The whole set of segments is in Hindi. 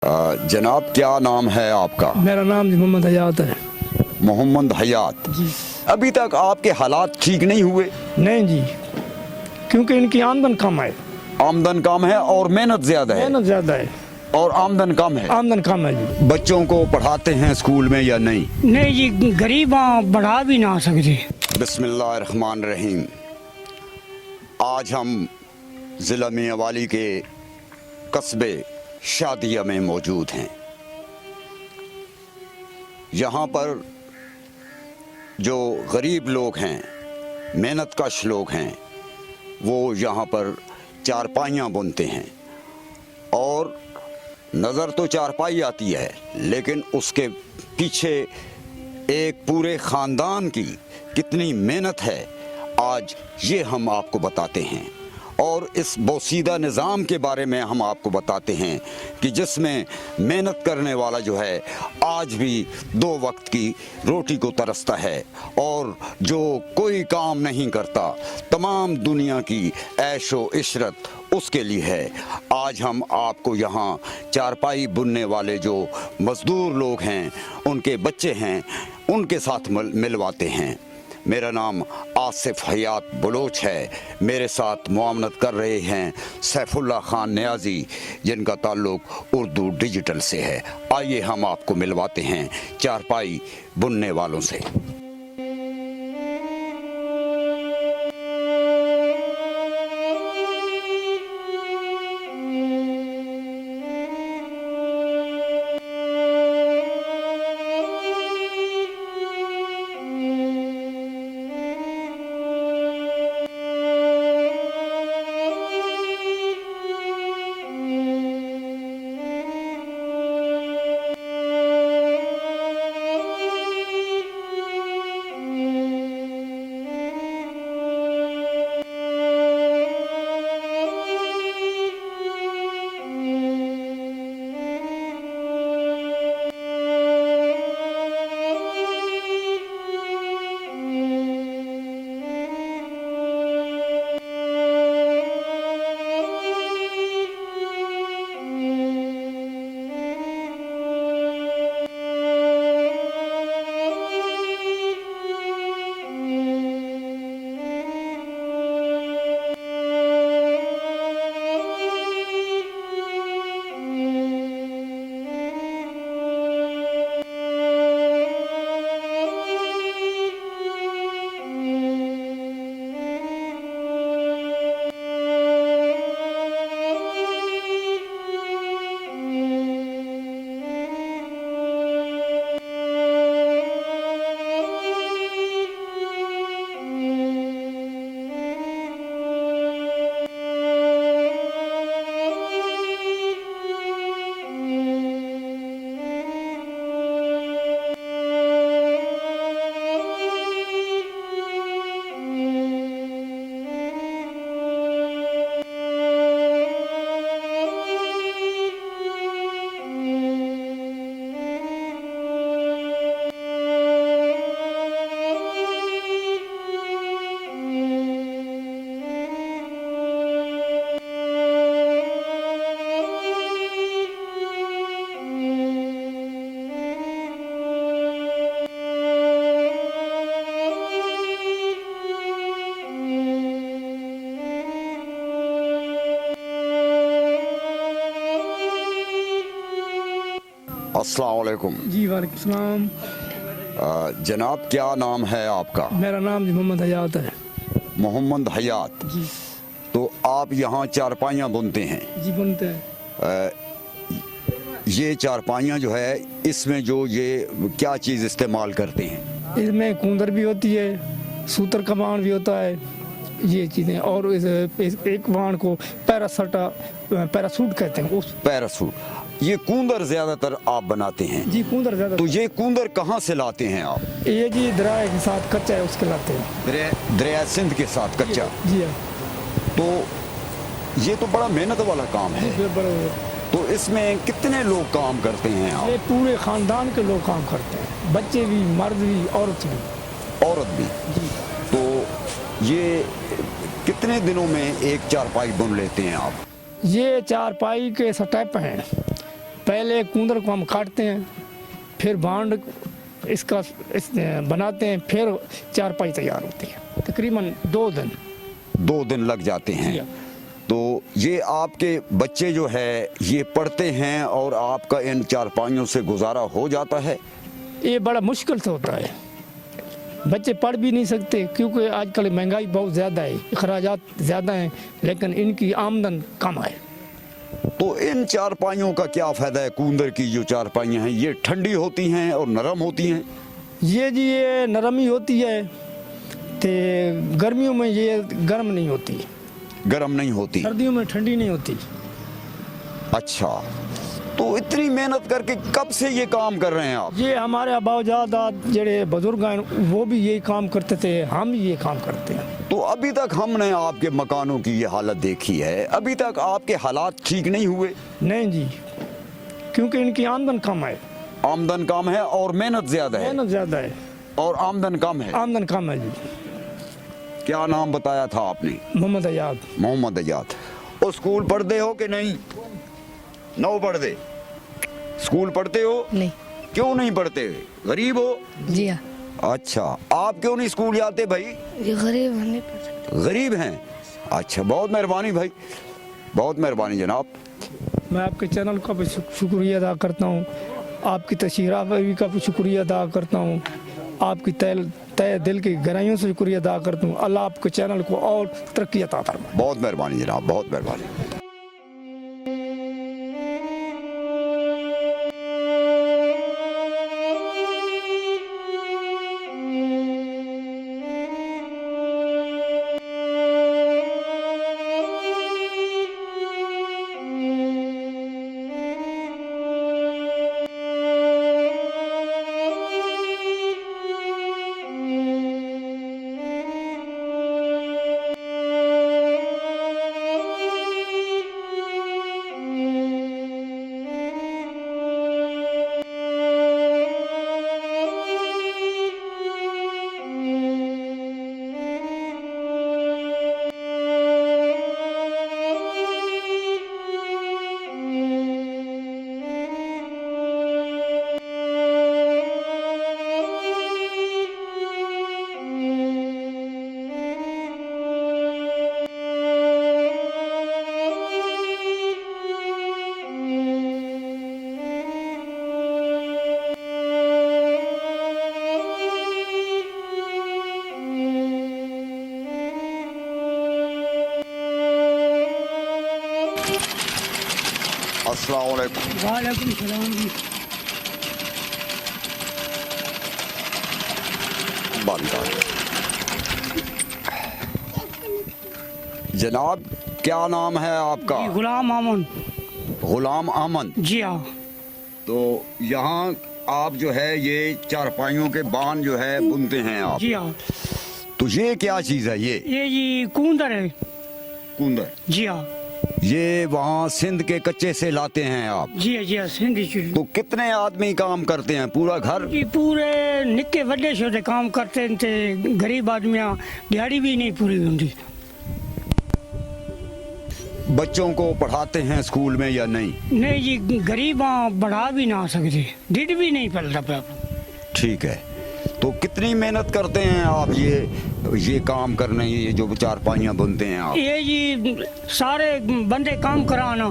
जनाब क्या नाम है आपका? मेरा नाम मोहम्मद हयात है। मोहम्मद हयात। जी अभी तक आपके हालात ठीक नहीं हुए? नहीं जी, क्योंकि इनकी आमदन कम है। आमदन कम है और मेहनत ज्यादा है। मेहनत ज़्यादा है, और आमदन कम है। आमदन कम है जी। बच्चों को पढ़ाते हैं स्कूल में या नहीं? नहीं जी, गरीब बढ़ा भी ना सकते। बिस्मिल्लाहिर्रहमानिर्रहीम। आज हम ज़िला मियांवाली के कस्बे शादिया में मौजूद हैं। यहाँ पर जो गरीब लोग हैं, मेहनत कश लोग हैं, वो यहाँ पर चारपाइयाँ बुनते हैं। और नज़र तो चारपाई आती है, लेकिन उसके पीछे एक पूरे ख़ानदान की कितनी मेहनत है, आज ये हम आपको बताते हैं। और इस बोसीदा निज़ाम के बारे में हम आपको बताते हैं कि जिसमें मेहनत करने वाला जो है आज भी 2 वक्त की रोटी को तरसता है, और जो कोई काम नहीं करता, तमाम दुनिया की ऐशो इशरत उसके लिए है। आज हम आपको यहाँ चारपाई बुनने वाले जो मज़दूर लोग हैं, उनके बच्चे हैं, उनके साथ मिलवाते हैं। मेरा नाम आसिफ हयात बलोच है। मेरे साथ मुआवनत कर रहे हैं सैफुल्ला खान नियाजी, जिनका ताल्लुक़ उर्दू डिजिटल से है। आइए हम आपको मिलवाते हैं चारपाई बुनने वालों से। अस्सलाम वालेकुम। जी वालेकुम सलाम। जनाब क्या नाम है आपका? मेरा नाम मोहम्मद हयात है। मोहम्मद हयात। जी तो आप यहाँ चारपाइयाँ बुनते हैं? जी बुनते हैं। ये चारपाइयाँ जो है, इसमें जो ये क्या चीज़ इस्तेमाल करते हैं? इसमें कूंदर भी होती है, सूतर का बाण भी होता है, ये चीज़ें। और एक बाण को पैरासूट कहते हैं। उस पैरासूट। ये कूंदर ज़्यादातर आप बनाते हैं? जी कूंदर ज़्यादा। तो ये कूंदर कहाँ से लाते हैं आप? ये जी दरिया के साथ कच्चा है, उसके लाते हैं। दरिया सिंध के साथ कच्चा? जी हाँ। तो ये तो बड़ा मेहनत वाला काम है। तो इसमें कितने लोग काम करते हैं आप? ये पूरे ख़ानदान के लोग काम करते हैं, बच्चे भी, मर्द भी, औरत भी। औरत भी? जी। तो ये कितने दिनों में एक चारपाई बुन लेते हैं आप? ये चारपाई के स्टेप हैं। पहले कूंदर को हम काटते हैं, फिर बांड बनाते हैं, फिर चारपाई तैयार होती है। तकरीबन 2 दिन 2 दिन लग जाते हैं। तो ये आपके बच्चे जो है ये पढ़ते हैं और आपका इन चारपाइयों से गुजारा हो जाता है? ये बड़ा मुश्किल से होता है, बच्चे पढ़ भी नहीं सकते क्योंकि आजकल महंगाई बहुत ज़्यादा है, अखराजात ज़्यादा हैं, लेकिन इनकी आमदन कम है। तो इन चारपाइयों का क्या फ़ायदा है? कूंदर की जो चारपाइयाँ हैं ये ठंडी होती हैं और नरम होती हैं? ये नरम ही होती है, तो गर्मियों में ये गर्म नहीं होती, गर्म नहीं होती, सर्दियों में ठंडी नहीं होती। अच्छा, तो इतनी मेहनत करके कब से ये काम कर रहे हैं आप? ये हमारे अबाजादा जड़े बुजुर्ग हैं वो भी यही काम करते थे, हम ये काम करते हैं। तो अभी तक हमने आपके मकानों की ये हालत देखी है, अभी तक आपके हालात ठीक नहीं हुए? नहीं जी, क्योंकि इनकी आमदन कम है। आमदन कम है और मेहनत ज़्यादा है? मेहनत ज़्यादा है और आमदन कम है। आमदन कम है जी। क्या नाम बताया था आपने? मोहम्मद अयाद। मोहम्मद अयाद। और स्कूल पढ़ते हो कि नहीं? नौ पढ़ते? स्कूल पढ़ते हो? नहीं। क्यों नहीं पढ़ते? गरीब हो? जी हाँ। अच्छा, आप क्यों नहीं स्कूल जाते भाई? ये गरीब हम नहीं पढ़ सकते। गरीब हैं? अच्छा, बहुत मेहरबानी भाई, बहुत मेहरबानी जनाब। मैं आपके चैनल का भी शुक्रिया अदा करता हूँ, आपकी तशरीफ़ का भी शुक्रिया अदा करता हूँ, आपकी तय दिल की गहराइयों से शुक्रिया अदा करता हूँ। अल्लाह आपके चैनल को और तरक्की अता फरमाए। बहुत मेहरबानी जनाब, बहुत मेहरबानी। अस्सलाम वालेकुम। वालेकुम सलाम जी। जनाब, क्या नाम है आपका? गुलाम अमन। गुलाम अमन। जी हाँ। तो यहाँ आप जो है ये चारपाइयों के बान जो है बुनते हैं आप? जी हाँ। तो ये क्या चीज़ है? ये जी कूंदर है। कूंदर? जी हाँ। ये वहाँ सिंध के कच्चे से लाते हैं आप? जी हाँ, जी हाँ, सिंधी चीज़। तो कितने आदमी काम करते हैं? पूरा घर? जी पूरे निक्के वड्डे छोटे काम करते थे, गरीब आदमियाँ दिहाड़ी भी नहीं पूरी होती। बच्चों को पढ़ाते हैं स्कूल में या नहीं? नहीं जी, गरीब बढ़ा भी ना सकते, ढिड भी नहीं पलता पे। ठीक है, तो कितनी मेहनत करते हैं आप ये काम करने, ये जो चारपाइयाँ बुनते हैं आप? ये जी सारे बंदे काम कराना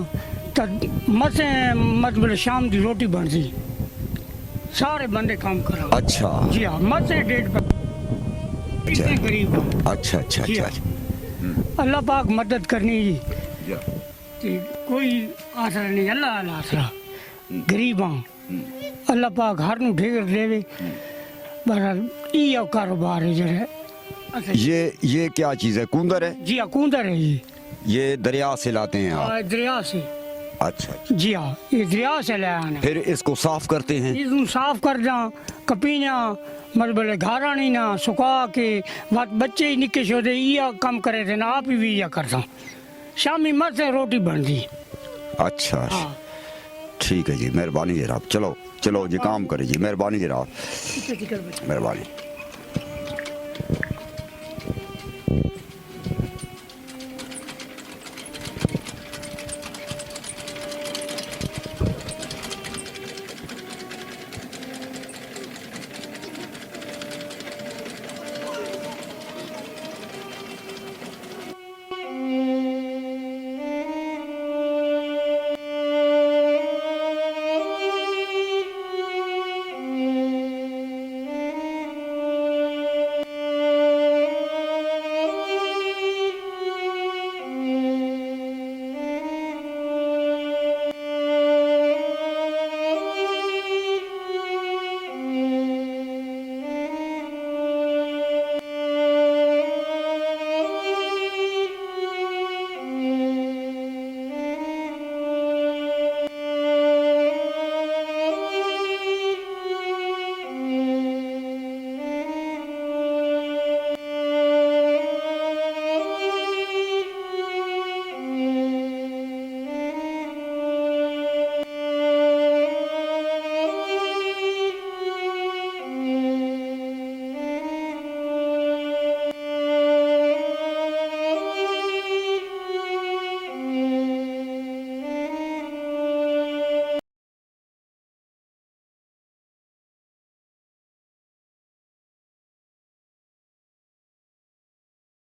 तो मतलब शाम की रोटी बनती, सारे बंदे काम करा। अच्छा। जी हाँ, मत से डेट पर इतने गरीब हैं। अच्छा अच्छा जी अच्छा। हाँ। अल्लाह पाक मदद करनी जी, कोई आसरा नहीं, अल्लाह आसरा। गरीब अल्लाह पाक हर नू ढेर देवे। बहरहाल ये कारोबार है जरा। ये क्या चीज़ है? कूंदर है? जी हाँ, कूंदर है ये दरिया से लाते हैं आप? दरिया से। अच्छा। जी हाँ, ये दरिया से ले आने। फिर इसको साफ करते हैं? इसको साफ कर जा, कपीना मतलब घारा नहीं ना सुखा के बात बच्चे ही निके छोटे ये काम करे थे ना, आप ही ये करता। शामी मत से रोटी बनती। अच्छा ठीक है जी, मेहरबानी जनाब। चलो चलो जी, काम करिए, मेहरबानी जनाब, मेहरबानी।